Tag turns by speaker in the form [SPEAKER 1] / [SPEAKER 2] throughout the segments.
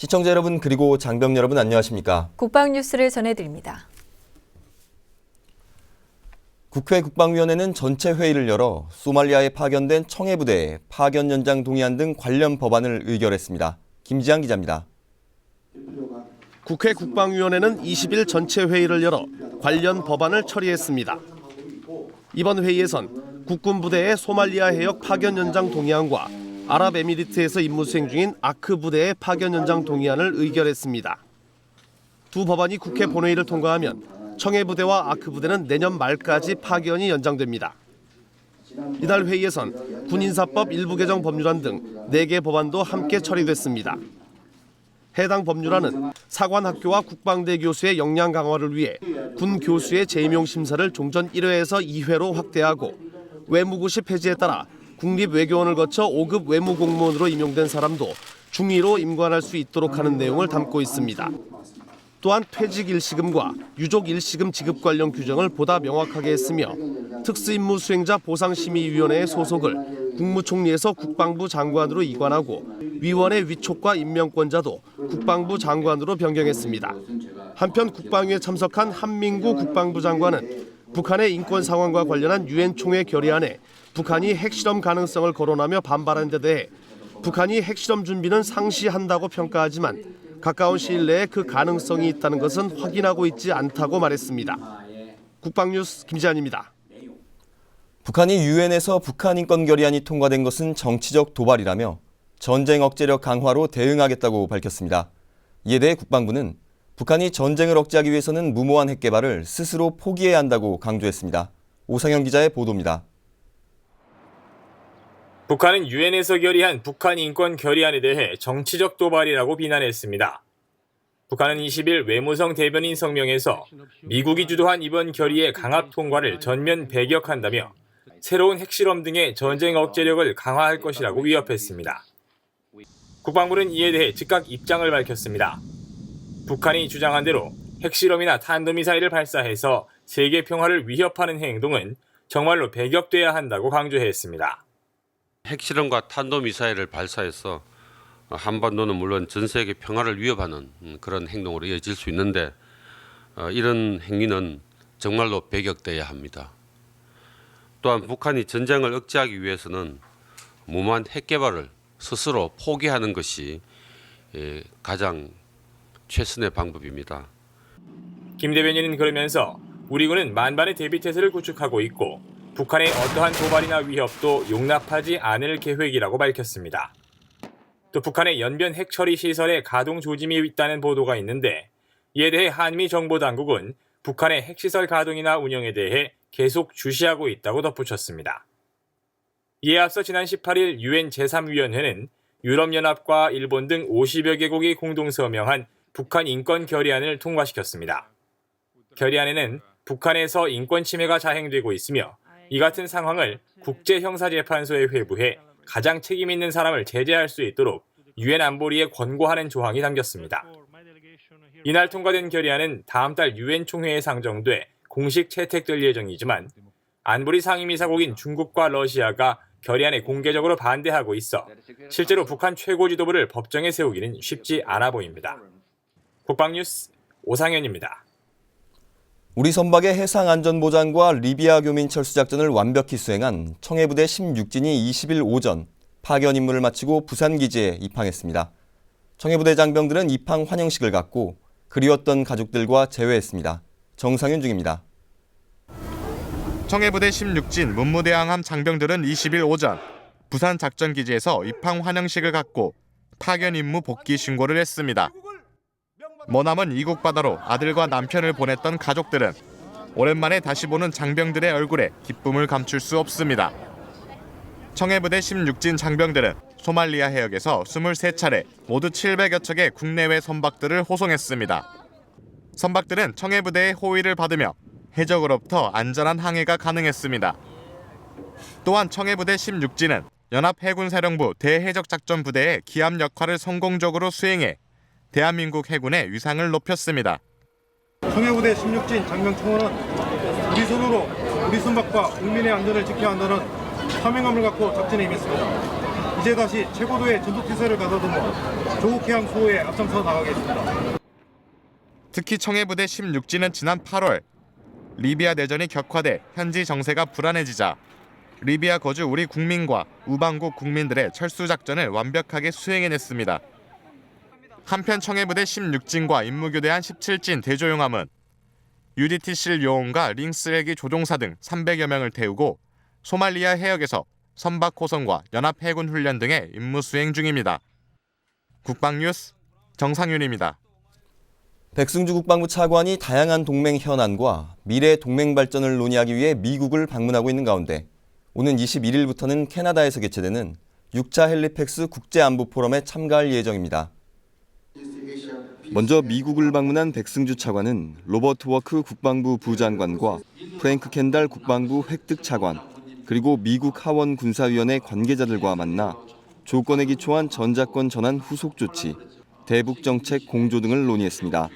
[SPEAKER 1] 시청자 여러분 그리고 장병 여러분 안녕하십니까?
[SPEAKER 2] 국방 뉴스를 전해드립니다.
[SPEAKER 1] 국회 국방위원회는 전체 회의를 열어 소말리아에 파견된 청해부대에 파견 연장 동의안 등 관련 법안을 의결했습니다. 김지한 기자입니다.
[SPEAKER 3] 국회 국방위원회는 20일 전체 회의를 열어 관련 법안을 처리했습니다. 이번 회의에선 국군부대의 소말리아 해역 파견 연장 동의안과 아랍에미리트에서 임무 수행 중인 아크 부대의 파견 연장 동의안을 의결했습니다. 두 법안이 국회 본회의를 통과하면 청해부대와 아크 부대는 내년 말까지 파견이 연장됩니다. 이날 회의에선 군인사법 일부 개정 법률안 등 4개 법안도 함께 처리됐습니다. 해당 법률안은 사관학교와 국방대 교수의 역량 강화를 위해 군 교수의 재임용 심사를 종전 1회에서 2회로 확대하고 외무고시 폐지에 따라 국립외교원을 거쳐 5급 외무공무원으로 임용된 사람도 중위로 임관할 수 있도록 하는 내용을 담고 있습니다. 또한 퇴직 일시금과 유족 일시금 지급 관련 규정을 보다 명확하게 했으며 특수임무 수행자 보상심의위원회의 소속을 국무총리에서 국방부 장관으로 이관하고 위원회 위촉과 임명권자도 국방부 장관으로 변경했습니다. 한편 국방위에 참석한 한민구 국방부 장관은 북한의 인권 상황과 관련한 유엔 총회 결의안에 북한이 핵실험 가능성을 거론하며 반발한 데 대해 북한이 핵실험 준비는 상시한다고 평가하지만 가까운 시일 내에 그 가능성이 있다는 것은 확인하고 있지 않다고 말했습니다. 국방뉴스 김지한입니다.
[SPEAKER 1] 북한이 유엔에서 북한 인권 결의안이 통과된 것은 정치적 도발이라며 전쟁 억제력 강화로 대응하겠다고 밝혔습니다. 이에 대해 국방부는 북한이 전쟁을 억제하기 위해서는 무모한 핵 개발을 스스로 포기해야 한다고 강조했습니다. 오상현 기자의 보도입니다.
[SPEAKER 4] 북한은 유엔에서 결의한 북한 인권 결의안에 대해 정치적 도발이라고 비난했습니다. 북한은 20일 외무성 대변인 성명에서 미국이 주도한 이번 결의의 강압 통과를 전면 배격한다며 새로운 핵실험 등의 전쟁 억제력을 강화할 것이라고 위협했습니다. 국방부는 이에 대해 즉각 입장을 밝혔습니다. 북한이 주장한 대로 핵실험이나 탄도미사일을 발사해서 세계 평화를 위협하는 행동은 정말로 배격돼야 한다고 강조했습니다.
[SPEAKER 5] 핵실험과 탄도미사일을 발사해서 한반도는 물론 전 세계 평화를 위협하는 그런 행동으로 이어질 수 있는데 이런 행위는 정말로 배격돼야 합니다. 또한 북한이 전쟁을 억제하기 위해서는 무모한 핵 개발을 스스로 포기하는 것이 가장 최선의 방법입니다.
[SPEAKER 4] 김 대변인은 그러면서 우리 군은 만반의 대비태세를 구축하고 있고 북한의 어떠한 도발이나 위협도 용납하지 않을 계획이라고 밝혔습니다. 또 북한의 연변 핵처리 시설에 가동 조짐이 있다는 보도가 있는데 이에 대해 한미 정보당국은 북한의 핵시설 가동이나 운영에 대해 계속 주시하고 있다고 덧붙였습니다. 이에 앞서 지난 18일 유엔 제3위원회는 유럽연합과 일본 등 50여 개국이 공동 서명한 북한 인권 결의안을 통과시켰습니다. 결의안에는 북한에서 인권 침해가 자행되고 있으며 이 같은 상황을 국제형사재판소에 회부해 가장 책임 있는 사람을 제재할 수 있도록 유엔 안보리에 권고하는 조항이 담겼습니다. 이날 통과된 결의안은 다음 달 유엔 총회에 상정돼 공식 채택될 예정이지만 안보리 상임이사국인 중국과 러시아가 결의안에 공개적으로 반대하고 있어 실제로 북한 최고 지도부를 법정에 세우기는 쉽지 않아 보입니다. 국방뉴스 오상현입니다.
[SPEAKER 1] 우리 선박의 해상안전보장과 리비아 교민 철수 작전을 완벽히 수행한 청해부대 16진이 20일 오전 파견 임무를 마치고 부산기지에 입항했습니다. 청해부대 장병들은 입항 환영식을 갖고 그리웠던 가족들과 재회했습니다. 정상윤 중입니다.
[SPEAKER 6] 청해부대 16진 문무대항함 장병들은 20일 오전 부산 작전기지에서 입항 환영식을 갖고 파견 임무 복귀 신고를 했습니다. 머나먼 이국 바다로 아들과 남편을 보냈던 가족들은 오랜만에 다시 보는 장병들의 얼굴에 기쁨을 감출 수 없습니다. 청해부대 16진 장병들은 소말리아 해역에서 23차례 모두 700여 척의 국내외 선박들을 호송했습니다. 선박들은 청해부대의 호위를 받으며 해적으로부터 안전한 항해가 가능했습니다. 또한 청해부대 16진은 연합해군사령부 대해적작전부대의 기함 역할을 성공적으로 수행해 대한민국 해군의 위상을 높였습니다.
[SPEAKER 7] 청해부대 16진 장병총원은 우리 손으로 우리 선박과 국민의 안전을 지켜야 한다는 사명감을 갖고 작전에 임했습니다. 이제 다시 최고도의 전투태세를 가다듬어 조국해양 수호에 앞장서 나가겠습니다.
[SPEAKER 6] 특히 청해부대 16지는 지난 8월 리비아 내전이 격화돼 현지 정세가 불안해지자 리비아 거주 우리 국민과 우방국 국민들의 철수 작전을 완벽하게 수행해냈습니다. 한편 청해부대 16진과 임무교대한 17진 대조용함은 UDT실 요원과 링스 헬기 조종사 등 300여 명을 태우고 소말리아 해역에서 선박 호선과 연합 해군 훈련 등의 임무 수행 중입니다. 국방뉴스 정상윤입니다.
[SPEAKER 1] 백승주 국방부 차관이 다양한 동맹 현안과 미래 동맹 발전을 논의하기 위해 미국을 방문하고 있는 가운데 오는 21일부터는 캐나다에서 개최되는 6차 헬리팩스 국제안보 포럼에 참가할 예정입니다. 먼저 미국을 방문한 백승주 차관은 로버트 워크 국방부 부장관과 프랭크 켄달 국방부 획득 차관, 그리고 미국 하원 군사위원회 관계자들과 만나 조건에 기초한 전자권 전환 후속 조치, 대북 정책 공조 등을 논의했습니다.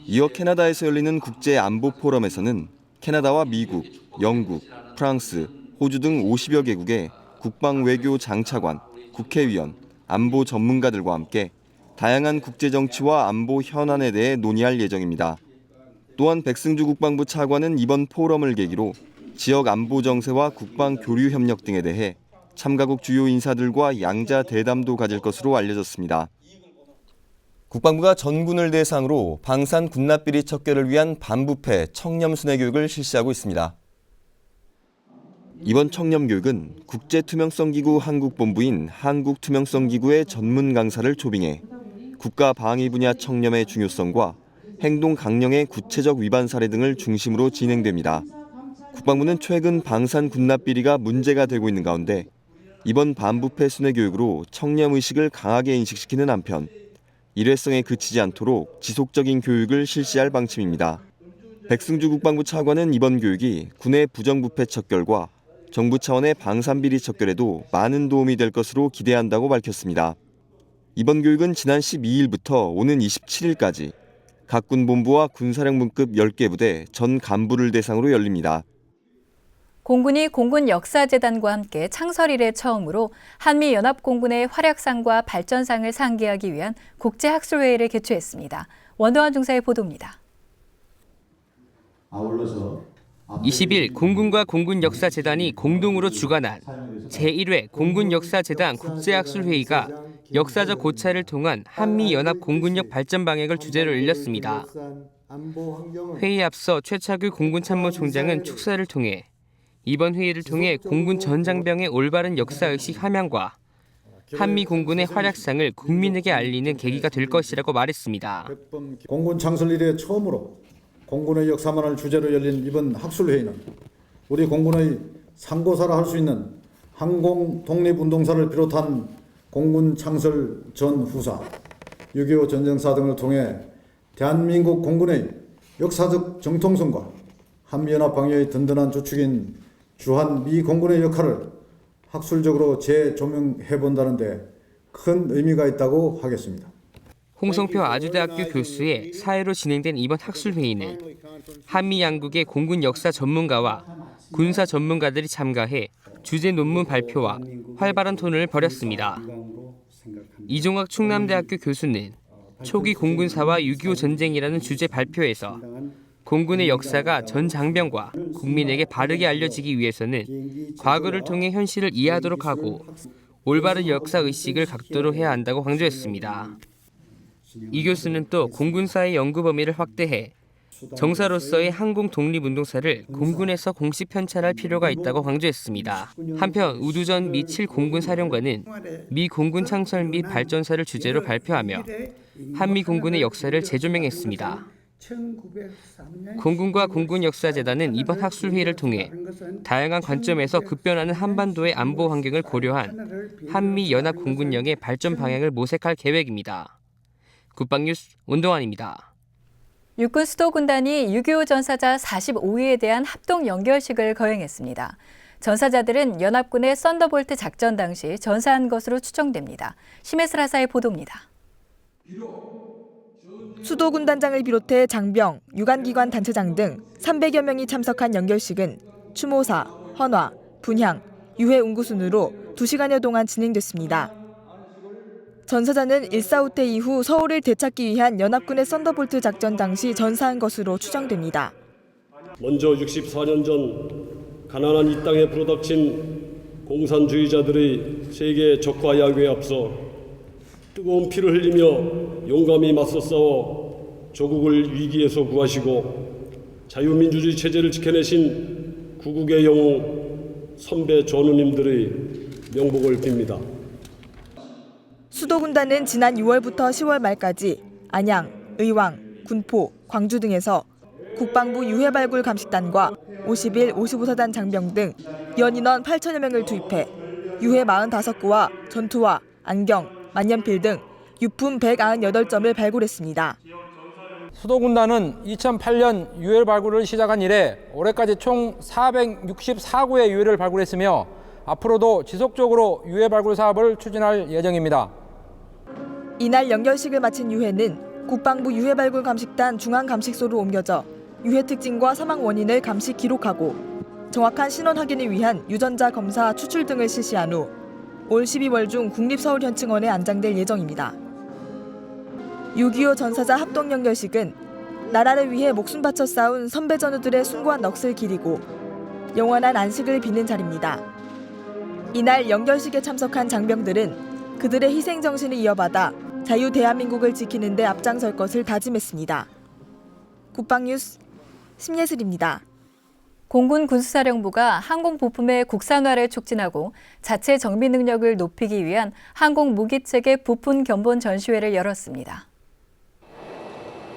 [SPEAKER 1] 이어 캐나다에서 열리는 국제 안보 포럼에서는 캐나다와 미국, 영국, 프랑스, 호주 등 50여 개국의 국방 외교 장차관, 국회의원, 안보 전문가들과 함께 다양한 국제 정치와 안보 현안에 대해 논의할 예정입니다. 또한 백승주 국방부 차관은 이번 포럼을 계기로 지역 안보 정세와 국방 교류 협력 등에 대해 참가국 주요 인사들과 양자 대담도 가질 것으로 알려졌습니다. 국방부가 전군을 대상으로 방산 군납비리 척결을 위한 반부패 청렴순회 교육을 실시하고 있습니다. 이번 청렴교육은 국제투명성기구 한국본부인 한국투명성기구의 전문 강사를 초빙해 국가 방위 분야 청렴의 중요성과 행동 강령의 구체적 위반 사례 등을 중심으로 진행됩니다. 국방부는 최근 방산 군납비리가 문제가 되고 있는 가운데 이번 반부패 순회 교육으로 청렴의식을 강하게 인식시키는 한편 일회성에 그치지 않도록 지속적인 교육을 실시할 방침입니다. 백승주 국방부 차관은 이번 교육이 군의 부정부패 척결과 정부 차원의 방산비리 척결에도 많은 도움이 될 것으로 기대한다고 밝혔습니다. 이번 교육은 지난 12일부터 오는 27일까지 각 군본부와 군사령부급 10개 부대 전 간부를 대상으로 열립니다.
[SPEAKER 2] 공군이 공군역사재단과 함께 창설 이래 처음으로 한미연합공군의 활약상과 발전상을 상기하기 위한 국제학술회의를 개최했습니다. 원도환 중사의 보도입니다.
[SPEAKER 8] 20일 공군과 공군역사재단이 공동으로 주관한 제1회 공군역사재단 국제학술회의가 역사적 고찰을 통한 한미연합공군력 발전 방향을 주제로 열렸습니다. 회의에 앞서 최차규 공군참모총장은 축사를 통해 이번 회의를 통해 공군 전 장병의 올바른 역사의식 함양과 한미 공군의 활약상을 국민에게 알리는 계기가 될 것이라고 말했습니다.
[SPEAKER 9] 공군 창설 이래 처음으로 공군의 역사만을 주제로 열린 이번 학술회의는 우리 공군의 상고사라 할 수 있는 항공 독립운동사를 비롯한 공군 창설 전 후사, 6.25 전쟁사 등을 통해 대한민국 공군의 역사적 정통성과 한미연합 방위의 든든한 주축인 주한 미 공군의 역할을 학술적으로 재조명해본다는 데 큰 의미가 있다고 하겠습니다.
[SPEAKER 8] 홍성표 아주대학교 교수의 사회로 진행된 이번 학술회의는 한미 양국의 공군 역사 전문가와 군사 전문가들이 참가해 주제 논문 발표와 활발한 토론을 벌였습니다. 이종학 충남대학교 교수는 초기 공군사와 6.25 전쟁이라는 주제 발표에서 공군의 역사가 전 장병과 국민에게 바르게 알려지기 위해서는 과거를 통해 현실을 이해하도록 하고 올바른 역사의식을 갖도록 해야 한다고 강조했습니다. 이 교수는 또 공군사의 연구 범위를 확대해 정사로서의 항공 독립운동사를 공군에서 공식 편찬할 필요가 있다고 강조했습니다. 한편 우두전 미 7공군 사령관은 미 공군 창설 및 발전사를 주제로 발표하며 한미 공군의 역사를 재조명했습니다. 공군과 공군역사재단은 이번 학술회의를 통해 다양한 관점에서 급변하는 한반도의 안보 환경을 고려한 한미연합공군력의 발전 방향을 모색할 계획입니다. 국방뉴스 원동환입니다.
[SPEAKER 2] 육군 수도군단이 6.25 전사자 45위에 대한 합동 연결식을 거행했습니다. 전사자들은 연합군의 썬더볼트 작전 당시 전사한 것으로 추정됩니다. 심혜슬 하사의 보도입니다.
[SPEAKER 10] 수도군단장을 비롯해 장병, 유관기관 단체장 등 300여 명이 참석한 연결식은 추모사, 헌화, 분향, 유해 운구 순으로 2시간여 동안 진행됐습니다. 전사자는 1.4 후퇴 이후 서울을 되찾기 위한 연합군의 썬더볼트 작전 당시 전사한 것으로 추정됩니다.
[SPEAKER 11] 먼저 64년 전 가난한 이 땅에 불어닥친 공산주의자들의 세계 적과 야구에 앞서 뜨거운 피를 흘리며 용감히 맞서 싸워 조국을 위기에서 구하시고 자유민주주의 체제를 지켜내신 구국의 영웅 선배 전우님들의 명복을 빕니다.
[SPEAKER 10] 수도군단은 지난 6월부터 10월 말까지 안양, 의왕, 군포, 광주 등에서 국방부 유해발굴 감식단과 51, 55사단 장병 등 연인원 8천여 명을 투입해 유해 45구와 전투화, 안경, 만년필 등 유품 198점을 발굴했습니다.
[SPEAKER 12] 수도군단은 2008년 유해 발굴을 시작한 이래 올해까지 총 464구의 유해를 발굴했으며 앞으로도 지속적으로 유해 발굴 사업을 추진할 예정입니다.
[SPEAKER 10] 이날 연결식을 마친 유해는 국방부 유해발굴 감식단 중앙감식소로 옮겨져 유해 특징과 사망 원인을 감식 기록하고 정확한 신원 확인을 위한 유전자 검사 추출 등을 실시한 후 올 12월 중 국립서울현충원에 안장될 예정입니다. 6.25 전사자 합동 연결식은 나라를 위해 목숨 바쳐 싸운 선배 전우들의 숭고한 넋을 기리고 영원한 안식을 비는 자리입니다. 이날 연결식에 참석한 장병들은 그들의 희생 정신을 이어받아 자유 대한민국을 지키는 데 앞장설 것을 다짐했습니다. 국방뉴스 심예슬입니다.
[SPEAKER 2] 공군 군수사령부가 항공 부품의 국산화를 촉진하고 자체 정비 능력을 높이기 위한 항공 무기체계 부품 견본 전시회를 열었습니다.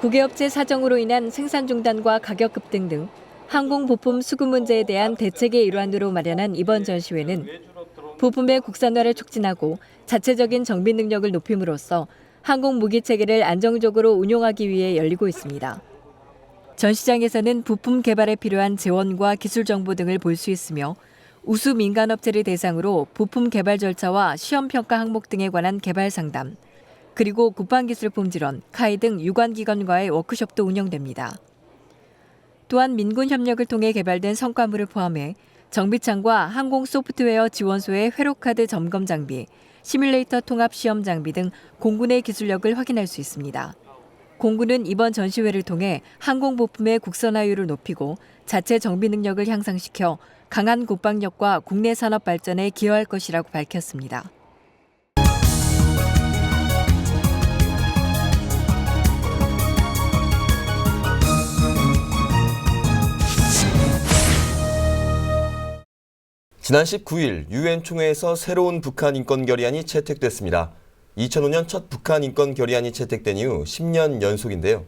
[SPEAKER 2] 국외업체 사정으로 인한 생산 중단과 가격 급등 등 항공 부품 수급 문제에 대한 대책의 일환으로 마련한 이번 전시회는 부품의 국산화를 촉진하고 자체적인 정비 능력을 높임으로써 항공 무기 체계를 안정적으로 운용하기 위해 열리고 있습니다. 전시장에서는 부품 개발에 필요한 재원과 기술 정보 등을 볼 수 있으며 우수 민간업체를 대상으로 부품 개발 절차와 시험 평가 항목 등에 관한 개발 상담, 그리고 국방기술품질원, 카이 등 유관기관과의 워크숍도 운영됩니다. 또한 민군 협력을 통해 개발된 성과물을 포함해 정비창과 항공 소프트웨어 지원소의 회로카드 점검 장비, 시뮬레이터 통합 시험 장비 등 공군의 기술력을 확인할 수 있습니다. 공군은 이번 전시회를 통해 항공 부품의 국산화율을 높이고 자체 정비 능력을 향상시켜 강한 국방력과 국내 산업 발전에 기여할 것이라고 밝혔습니다.
[SPEAKER 1] 지난 19일 유엔 총회에서 새로운 북한 인권 결의안이 채택됐습니다. 2005년 첫 북한 인권 결의안이 채택된 이후 10년 연속인데요.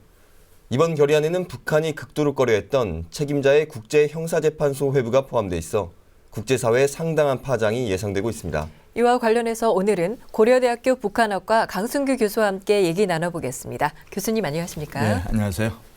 [SPEAKER 1] 이번 결의안에는 북한이 극도로 꺼려했던 책임자의 국제형사재판소 회부가 포함돼 있어 국제사회에 상당한 파장이 예상되고 있습니다.
[SPEAKER 2] 이와 관련해서 오늘은 고려대학교 북한학과 강승규 교수와 함께 얘기 나눠보겠습니다. 교수님 안녕하십니까?
[SPEAKER 13] 네, 안녕하세요.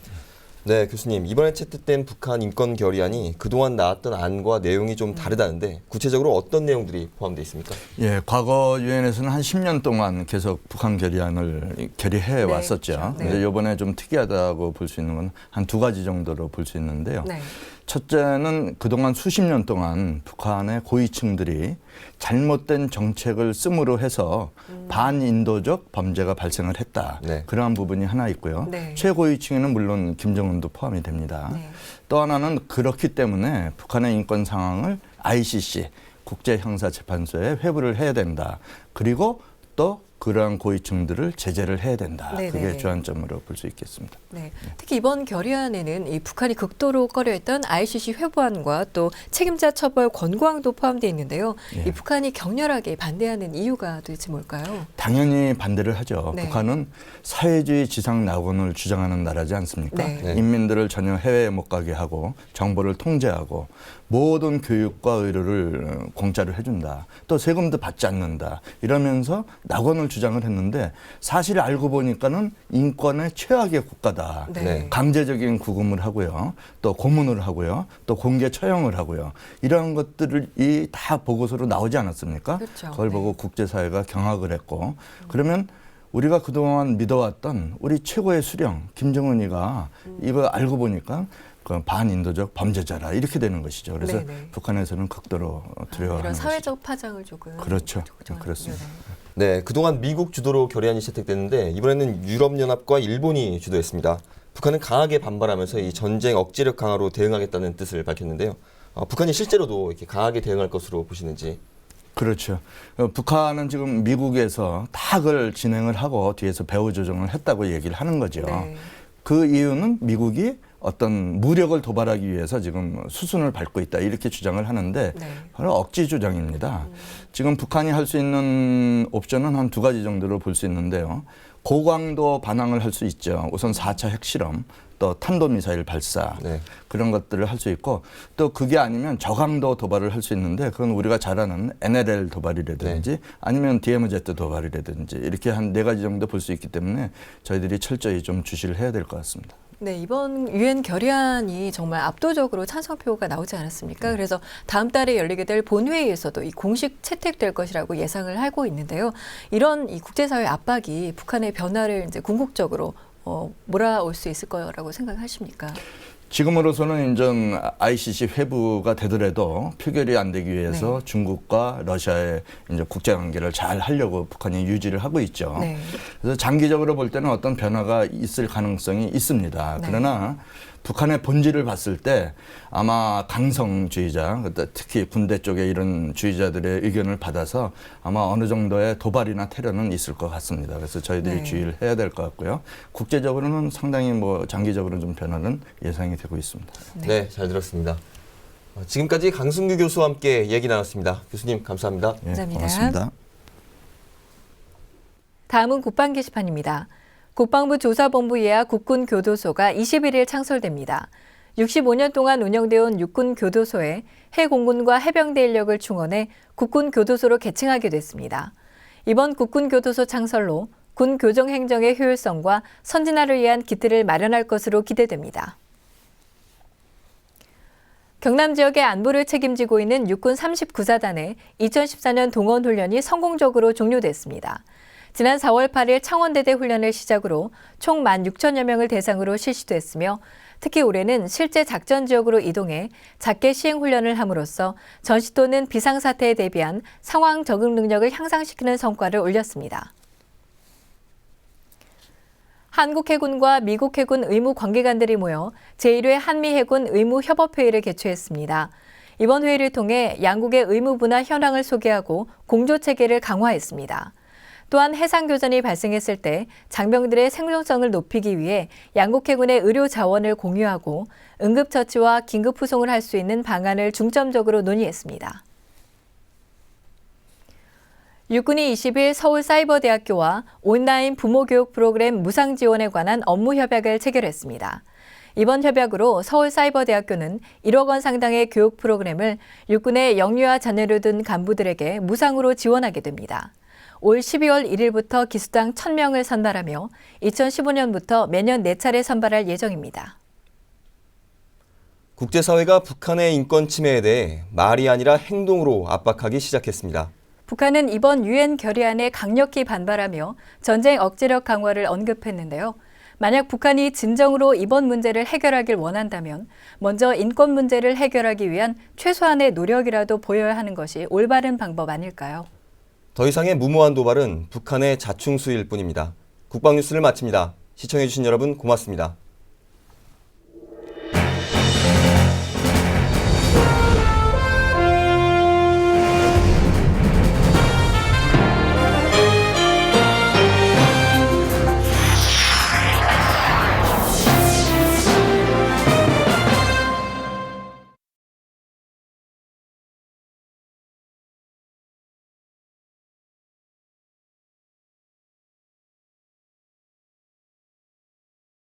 [SPEAKER 1] 네, 교수님. 이번에 채택된 북한 인권 결의안이 그동안 나왔던 안과 내용이 좀 다르다는데 구체적으로 어떤 내용들이 포함되어 있습니까?
[SPEAKER 13] 예, 과거 유엔에서는 한 10년 동안 계속 북한 결의안을 결의해 왔었죠.
[SPEAKER 2] 네.
[SPEAKER 13] 근데 이번에 좀 특이하다고 볼 수 있는 건 한 두 가지 정도로 볼 수 있는데요.
[SPEAKER 2] 네.
[SPEAKER 13] 첫째는 그동안 수십 년 동안 북한의 고위층들이 잘못된 정책을 씀으로 해서 반인도적 범죄가 발생을 했다.
[SPEAKER 1] 네.
[SPEAKER 13] 그러한 부분이 하나 있고요.
[SPEAKER 2] 네.
[SPEAKER 13] 최고위층에는 물론 김정은도 포함이 됩니다.
[SPEAKER 2] 네.
[SPEAKER 13] 또 하나는 그렇기 때문에 북한의 인권 상황을 ICC, 국제형사재판소에 회부를 해야 된다. 그리고 또 그러한 고위층들을 제재를 해야 된다.
[SPEAKER 2] 네네.
[SPEAKER 13] 그게 주안점으로 볼 수 있겠습니다.
[SPEAKER 2] 네. 특히 이번 결의안에는 이 북한이 극도로 꺼려했던 ICC 회부안과 또 책임자 처벌 권고안도 포함되어 있는데요.
[SPEAKER 13] 예.
[SPEAKER 2] 이 북한이 격렬하게 반대하는 이유가 도대체 뭘까요?
[SPEAKER 13] 당연히 반대를 하죠.
[SPEAKER 2] 네.
[SPEAKER 13] 북한은 사회주의 지상 낙원을 주장하는 나라지 않습니까?
[SPEAKER 2] 네.
[SPEAKER 1] 네.
[SPEAKER 13] 인민들을 전혀 해외에 못 가게 하고 정보를 통제하고 모든 교육과 의료를 공짜로 해준다. 또 세금도 받지 않는다. 이러면서 낙원을 주장을 했는데 사실 알고 보니까는 인권의 최악의 국가다.
[SPEAKER 2] 네.
[SPEAKER 13] 강제적인 구금을 하고요. 또 고문을 하고요. 또 공개 처형을 하고요. 이런 것들이 다 보고서로 나오지 않았습니까?
[SPEAKER 2] 그렇죠.
[SPEAKER 13] 그걸
[SPEAKER 2] 네.
[SPEAKER 13] 보고 국제사회가 경악을 했고 그러면 우리가 그동안 믿어왔던 우리 최고의 수령 김정은이가 이거 알고 보니까 그 반인도적 범죄자라 이렇게 되는 것이죠. 그래서
[SPEAKER 2] 네네.
[SPEAKER 13] 북한에서는 극도로 두려워하는
[SPEAKER 2] 이런 사회적
[SPEAKER 13] 것이죠.
[SPEAKER 2] 파장을 조금.
[SPEAKER 13] 그렇죠. 그렇습니다.
[SPEAKER 1] 네, 그동안 미국 주도로 결의안이 채택됐는데 이번에는 유럽연합과 일본이 주도했습니다. 북한은 강하게 반발하면서 이 전쟁 억지력 강화로 대응하겠다는 뜻을 밝혔는데요. 북한이 실제로도 이렇게 강하게 대응할 것으로 보시는지.
[SPEAKER 13] 그렇죠. 북한은 지금 미국에서 다 그걸 진행을 하고 뒤에서 배후 조정을 했다고 얘기를 하는 거죠.
[SPEAKER 2] 네.
[SPEAKER 13] 그 이유는 미국이 어떤 무력을 도발하기 위해서 지금 수순을 밟고 있다 이렇게 주장을 하는데
[SPEAKER 2] 네.
[SPEAKER 13] 바로 억지 주장입니다. 지금 북한이 할 수 있는 옵션은 한 두 가지 정도로 볼 수 있는데요. 고강도 반항을 할 수 있죠. 우선 4차 핵실험, 또 탄도미사일 발사
[SPEAKER 1] 네.
[SPEAKER 13] 그런 것들을 할 수 있고 또 그게 아니면 저강도 도발을 할 수 있는데 그건 우리가 잘 아는 NLL 도발이라든지 아니면 DMZ 도발이라든지 이렇게 한 4가지 정도 볼 수 있기 때문에 저희들이 철저히 좀 주시를 해야 될 것 같습니다.
[SPEAKER 2] 네, 이번 유엔 결의안이 정말 압도적으로 찬성표가 나오지 않았습니까? 그래서 다음 달에 열리게 될 본회의에서도 이 공식 채택될 것이라고 예상을 하고 있는데요. 이런 이 국제사회 압박이 북한의 변화를 이제 궁극적으로 몰아올 수 있을 거라고 생각하십니까?
[SPEAKER 13] 지금으로서는 인전 ICC 회부가 되더라도 표결이 안 되기 위해서
[SPEAKER 2] 네.
[SPEAKER 13] 중국과 러시아의 이제 국제 관계를 잘 하려고 북한이 유지를 하고 있죠.
[SPEAKER 2] 네.
[SPEAKER 13] 그래서 장기적으로 볼 때는 어떤 변화가 있을 가능성이 있습니다.
[SPEAKER 2] 네.
[SPEAKER 13] 그러나 북한의 본질을 봤을 때 아마 강성주의자, 특히 군대 쪽에 이런 주의자들의 의견을 받아서 아마 어느 정도의 도발이나 테러는 있을 것 같습니다. 그래서 저희들이
[SPEAKER 2] 네.
[SPEAKER 13] 주의를 해야 될 것 같고요. 국제적으로는 상당히 장기적으로 좀 변화는 예상이 되고 있습니다.
[SPEAKER 1] 네, 잘 들었습니다. 지금까지 강승규 교수와 함께 얘기 나눴습니다. 교수님 감사합니다.
[SPEAKER 13] 네,
[SPEAKER 2] 감사합니다.
[SPEAKER 13] 고맙습니다.
[SPEAKER 2] 다음은 국방 게시판입니다. 국방부 조사본부 예하 국군교도소가 21일 창설됩니다. 65년 동안 운영되어 온 육군교도소에 해공군과 해병대 인력을 충원해 국군교도소로 개칭하게 됐습니다. 이번 국군교도소 창설로 군 교정 행정의 효율성과 선진화를 위한 기틀을 마련할 것으로 기대됩니다. 경남 지역의 안보를 책임지고 있는 육군 39사단의 2014년 동원훈련이 성공적으로 종료됐습니다. 지난 4월 8일 창원대대 훈련을 시작으로 총 16,000여 명을 대상으로 실시됐으며 특히 올해는 실제 작전 지역으로 이동해 작게 시행 훈련을 함으로써 전시 또는 비상사태에 대비한 상황 적응 능력을 향상시키는 성과를 올렸습니다. 한국 해군과 미국 해군 의무 관계관들이 모여 제1회 한미해군 의무협업회의를 개최했습니다. 이번 회의를 통해 양국의 의무부나 현황을 소개하고 공조체계를 강화했습니다. 또한 해상교전이 발생했을 때 장병들의 생존성을 높이기 위해 양국 해군의 의료 자원을 공유하고 응급처치와 긴급후송을 할 수 있는 방안을 중점적으로 논의했습니다. 육군이 20일 서울사이버대학교와 온라인 부모교육 프로그램 무상 지원에 관한 업무 협약을 체결했습니다. 이번 협약으로 서울사이버대학교는 1억 원 상당의 교육 프로그램을 육군의 영유아 자녀를 둔 간부들에게 무상으로 지원하게 됩니다. 올 12월 1일부터 기수당 1,000명을 선발하며 2015년부터 매년 4차례 선발할 예정입니다.
[SPEAKER 1] 국제사회가 북한의 인권 침해에 대해 말이 아니라 행동으로 압박하기 시작했습니다.
[SPEAKER 2] 북한은 이번 유엔 결의안에 강력히 반발하며 전쟁 억지력 강화를 언급했는데요. 만약 북한이 진정으로 이번 문제를 해결하길 원한다면 먼저 인권 문제를 해결하기 위한 최소한의 노력이라도 보여야 하는 것이 올바른 방법 아닐까요?
[SPEAKER 1] 더 이상의 무모한 도발은 북한의 자충수일 뿐입니다. 국방뉴스를 마칩니다. 시청해주신 여러분 고맙습니다.